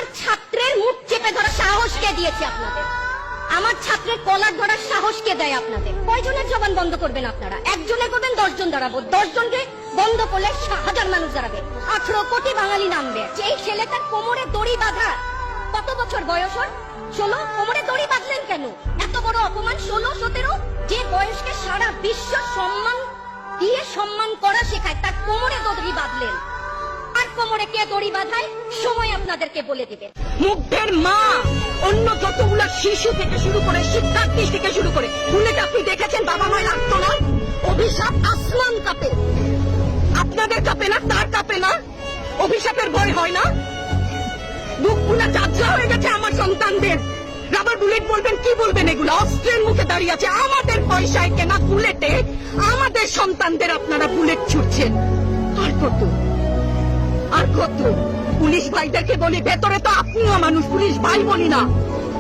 আমার ছাত্রের মুখ চেপে ধরার সাহস কে দিয়েছে আপনাদের? আমার ছাত্রের কলার ধরার সাহস কে দেয় আপনাদের? কয়জনের জবান বন্ধ করবেন আপনারা? একজনে করবেন, 10 জন দাঁড়াবো। 10 জনকে বন্ধ করলে 1000 মানুষ দাঁড়াবে, 18 কোটি বাঙালি নামবে। এই ছেলেটার কোমরে দড়ি বাঁধা, কত বছর বয়স ওর? 16। কোমরে দড়ি বাঁধলেন কেন? এত বড় অপমান। 16, 17 যে বয়সকে সারা বিশ্ব সম্মান দিয়ে সম্মান করা শেখায়, তার কোমরে দড়ি বাঁধলেন। আর কোমরে কে দড়ি বাঁধায় সময় আপনাদেরকে বলে দিবে। মুগ্ধের মা অন্য যতগুলো শিশু থেকে শুরু করে, শিক্ষার্থী থেকে শুরু করে, বুলেট আপনি দেখেছেন বাবা মায় লাগতো না? অভিশাপ আসমান কাঁপে, আপনাদের কাঁপে না? তার কাঁপে না? অভিশাপের ভয় হয় না? বুকগুলা যাত্রা হয়ে গেছে আমার সন্তানদের। রাবার বুলেট বলবেন, কি বলবেন? এগুলো অস্ত্রের মুখে দাঁড়িয়ে আছে। আমাদের পয়সায় কেনা বুলেটে আমাদের সন্তানদের আপনারা বুলেট ছুটছেন। আর কত, আর কত? পুলিশ ভাইদেরকে বলি, ভেতরে তো আপনিও মানুষ, পুলিশ ভাই বলি না,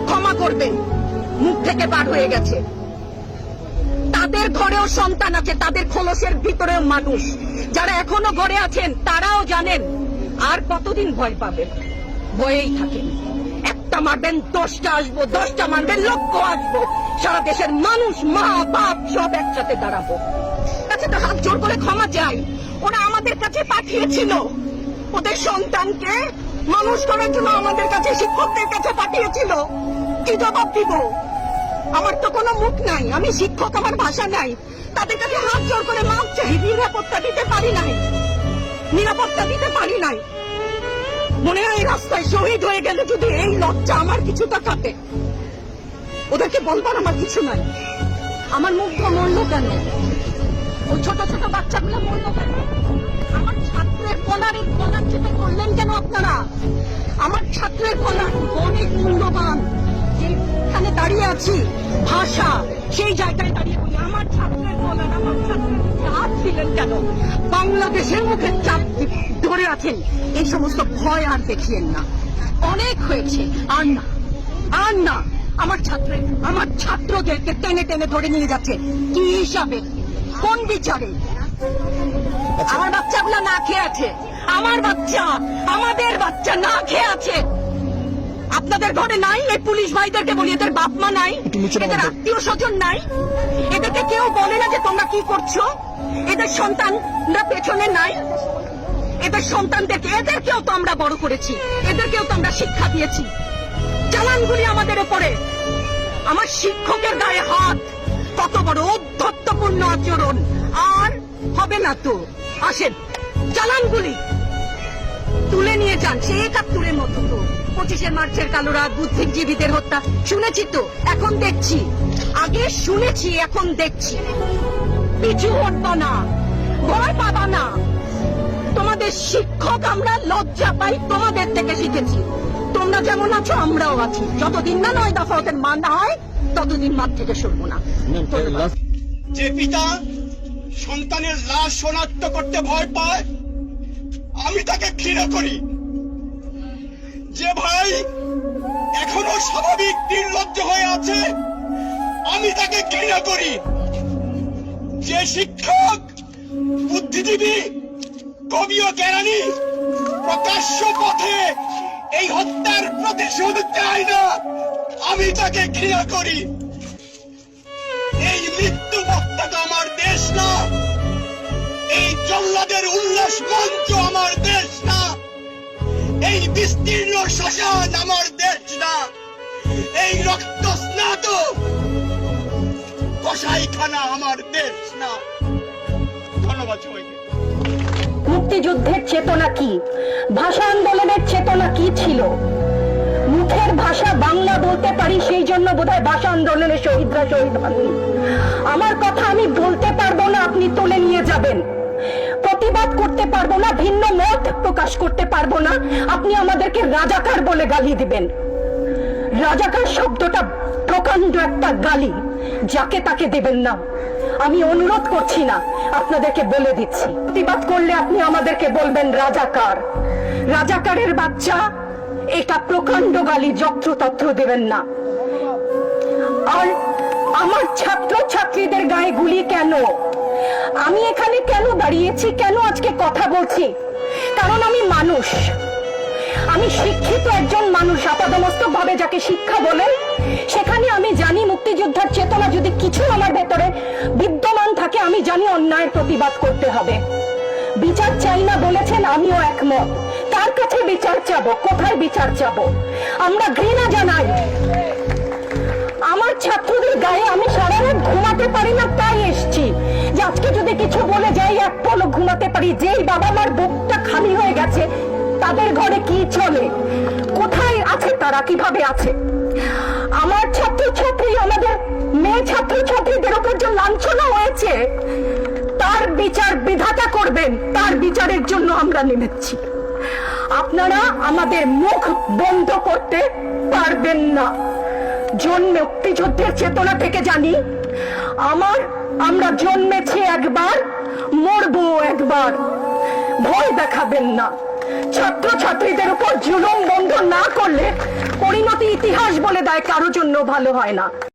ক্ষমা করবেন, মুখ থেকে বার হয়ে গেছে। তাদের ঘরেও সন্তান আছে, তাদের খোলসের ভিতরেও মানুষ। যারা এখনো ঘরে আছেন তারাও জানেন আর কতদিন ভয় পাবেন। ভয়েই থাকেন। একটা মারবেন 10টা আসবো, 10টা মারবেন লক্ষ আসবো। সারা দেশের মানুষ, মা বাপ সব একসাথে দাঁড়াবো। কাছে তো হাত জোর করে ক্ষমা চাই। ওরা আমাদের কাছে পাঠিয়েছিল ওদের সন্তানকে মানুষ করার জন্য, আমাদের কাছে শিক্ষকদের কাছে পাঠিয়েছিল। কি জবাব দিব? আমার তো কোনো মুখ নাই, আমি শিক্ষক, আমার ভাষা নাই। তাদের কাছে হাত জোর করে মাপ চাই। নিরাপত্তা দিতে পারি নাই, নিরাপত্তা দিতে পারি নাই। মনে হয় রাস্তায় শহীদ হয়ে গেলে যদি এই লজ্জা আমার কিছুটা কাটে। ওদেরকে বলবার আমার কিছু নাই। আমার মুগ্ধ মরল কেন? ওই ছোট ছোট বাচ্চাগুলো মরল কেন? আমার ছাত্রের কলার চেপে করলেন কেন আপনারা? আমার ছাত্রের কলার অনেক মূল্যবান। যেখানে দাঁড়িয়ে আছি, ভাষা, সেই জায়গায় দাঁড়িয়ে বলি, আমার ছাত্রের কলার, আমার ছাত্রের মুখে হাত দিলেন কেন? বাংলাদেশের মুখে চাপ ধরে আছেন। এই সমস্ত ভয় আর দেখিয়েন না। অনেক হয়েছে, আর না, আর না। আমার ছাত্রদেরকে টেনে টেনে ধরে নিয়ে যাচ্ছে। কি হিসাবে? কোন বিচারে? আমার বাচ্চাগুলো না খেয়ে আছে। আমার বাচ্চা, আমাদের বাচ্চা না খেয়ে আছে। আপনাদের ঘরে নাই? এই পুলিশ ভাইদেরকে বলি, এদের বাপ মা নাই, এদের আত্মীয় স্বজন নাই? এদেরকে কেউ বলে না যে তোমরা কি করছো? এদের সন্তানরা পেছনে নাই? এদের সন্তানদেরকে, এদেরকেও তো আমরা বড় করেছি, এদেরকেও তো আমরা শিক্ষা দিয়েছি। চালানগুলি আমাদের উপরে। আমার শিক্ষকের গায়ে হাত, কত বড় অধ্যত্বপূর্ণ আচরণ। আর হবে না তো। আসেন, চালানগুলি তুলে নিয়ে যান। সে 71-এর মতো তো 25শে মার্চের কালো রাত, বুদ্ধিজীবীদের হত্যা শুনেছি তো, এখন দেখছি। আগে শুনেছি, এখন দেখছি। পিছু হটবা না, ভয় পাবা না। তোমাদের শিক্ষক আমরা, লজ্জা পাই, তোমাদের থেকে শিখেছি। তোমরা যেমন আছো আমরাও আছি। যতদিন না 9 দফা ওদের মানা হয় ততদিন মাঠ থেকে সরবো না। যে পিতা সন্তানের লাশ শনাক্ত করতে ভয় পায়, আমি তাকে ঘৃণা করি। যে ভাই এখনো স্বাভাবিক নির্লজ্জ হয়ে আছে, আমি তাকে ঘৃণা করি। যে শিক্ষক, বুদ্ধিজীবী, কবি ও জ্ঞানী প্রকাশ্য পথে এই হত্যার প্রতিশোধ চায় না, আমি তাকে ঘৃণা করি। এই মৃত্যু পথটা আমার দেশ না, এই জল্লাদের উল্লাস মঞ্চ আমার দেশ না, এই বিস্তীর্ণ শ্মশান আমার দেশ না, এই রক্ত স্নাত কসাইখানা আমার দেশ না। ধন্যবাদ সবাইকে। মুক্তিযুদ্ধের চেতনা কি, ভাষা আন্দোলনের চেতনা কি ছিল? মুখের ভাষা বাংলা বলতে পারি, সেই জন্য বোধহয় ভাষা আন্দোলনের শহীদরা শহীদ হননি। আমার কথা আমি বলতে পারবো না, আপনি তুলে নিয়ে যাবেন। প্রতিবাদ করতে পারবো না, ভিন্ন মত প্রকাশ করতে পারবো না, আপনি আমাদেরকে রাজাকার বলে গালি দিবেন। রাজাকার শব্দটা প্রকাণ্ড একটা গালি, যাকে তাকে দেবেন না। আমি অনুরোধ করছি না, আপনাদেরকে বলে দিচ্ছি, প্রতিবাদ করলে আপনি আমাদেরকে বলবেন রাজাকার। রাজাকারের বাচ্চা, এটা প্রকাণ্ড গালি, যত্রতত্র দেবেন না। আর আমার ছাত্র ছাত্রীদের গায়ে গুলি কেন? আমি এখানে কেন দাঁড়িয়েছি, কেন আজকে কথা বলছি? কারণ আমি মানুষ, আমি শিক্ষিত একজন মানুষ, আপাদমস্তক ভাবে যাকে শিক্ষা বলেন, সেখানে আমি জানি মুক্তিযোদ্ধার চেতনা যদি কিছু আমার ভেতরে বিদ্যমান থাকে, আমি জানি অন্যায়ের প্রতিবাদ করতে হবে। বিচার চাই না বলেছেন, আমিও একমত। তার কাছে বিচার চাবো, কোথায় বিচার চাবো? আমরা ঘৃণা জানাই। আমার ছাত্রদের গায়ে আমি সারা রাত ঘুমাতে পারি না, তাই এসছি যে আজকে যদি কিছু বলে যাই এক পলক ঘুমাতে পারি। যেই বাবা মার বুকটা খালি হয়ে গেছে, তাদের ঘরে কি চলে, কোথায় আছে তারা, কিভাবে আছে? আমার ছাত্রছাত্রী, আমাদের মেয়ে ছাত্রছাত্রীদের উপর যে লাঞ্ছনা হয়েছে, তার বিচার বিধাতা করবেন, তার বিচারের জন্য আমরা নেমেছি। আপনারা আমাদের মুখ বন্ধ করতে পারবেন না। মুক্তিযুদ্ধের চেতনা থেকে জানি, আমরা জন্মেছি একবার, মরবো একবার। ভয় দেখাবেন না। ছাত্রছাত্রীদের উপর জুলুম বন্ধ না করলে পরিণতি ইতিহাস বলে দেয় কারো জন্য ভালো হয় না।